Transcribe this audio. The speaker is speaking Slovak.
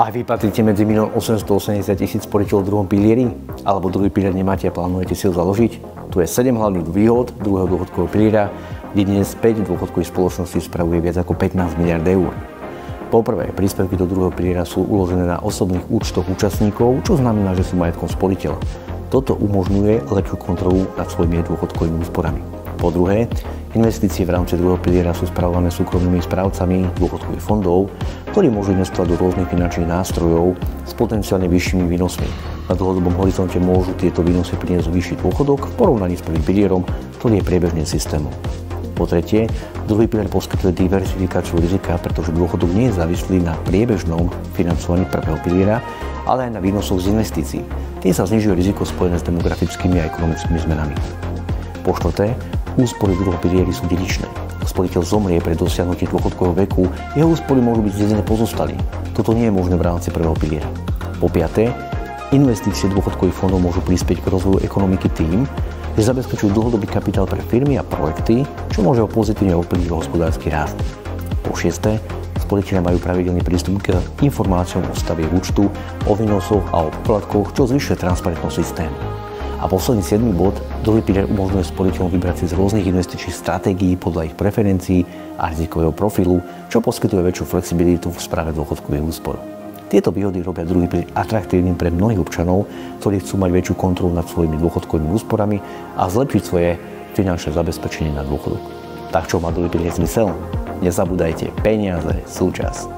Ak vy patríte medzi 1 880 000 sporiteľov v druhom pilieri, alebo druhý pilier nemáte a plánujete si ho založiť, tu je 7 hlavných výhod druhého dôchodkového piliera, kde dnes 5 dôchodkových spoločností spravuje viac ako 15 miliard eur. Poprvé, príspevky do druhého piliera sú uložené na osobných účtoch účastníkov, čo znamená, že sú majetkom sporiteľa. Toto umožňuje lepšiu kontrolu nad svojimi dôchodkovými úsporami. Po druhé, investície v rámci druhého piliera sú spravované súkromnými správcami dôchodkových fondov, ktorí môžu investovať do rôznych finančných nástrojov s potenciálne vyššími výnosmi. Na dlhodobom horizonte môžu tieto výnosy priniesť vyšší dôchodok v porovnaní s prvým pilierom, ktorý je priebežným systémom. Po tretie, druhý pilier poskytuje diverzifikáciu rizika, pretože dôchodok nie je závislý na priebežnom financovaní prvého piliera, ale aj na výnosoch z investícií. Tým sa znižuje riziko spojené s demografickými a ekonomickými zmenami. Po štvrté, úspory v druhom pilieri sú dedičné. Ak sporiteľ zomrie pred dosiahnutím dôchodkového veku, jeho úspory môžu byť zdedené pozostalým. Toto nie je možné v rámci prvého piliera. Po piaté, investície dôchodkových fondov môžu prispieť k rozvoju ekonomiky tým, že zabezpečujú dlhodobý kapitál pre firmy a projekty, čo môže pozitívne ovplyvniť hospodársky rast. Po šiesté, sporiteľia majú pravidelný prístup k informáciám o stave účtu, o výnosoch a o poplatkoch, čo zvyšuje transparentnosť systému. A posledný 7. bod, druhý pilier umožňuje sporiteľom vybrať si z rôznych investičných stratégií podľa ich preferencií a rizikového profilu, čo poskytuje väčšiu flexibilitu v správe dôchodkových úspor. Tieto výhody robia druhý pilier atraktívnym pre mnohých občanov, ktorí chcú mať väčšiu kontrolu nad svojimi dôchodkovými úsporami a zlepšiť svoje finančné zabezpečenie na dôchodok. Tak čo má druhý pilier zmysel? Nezabúdajte, peniaze sú čas.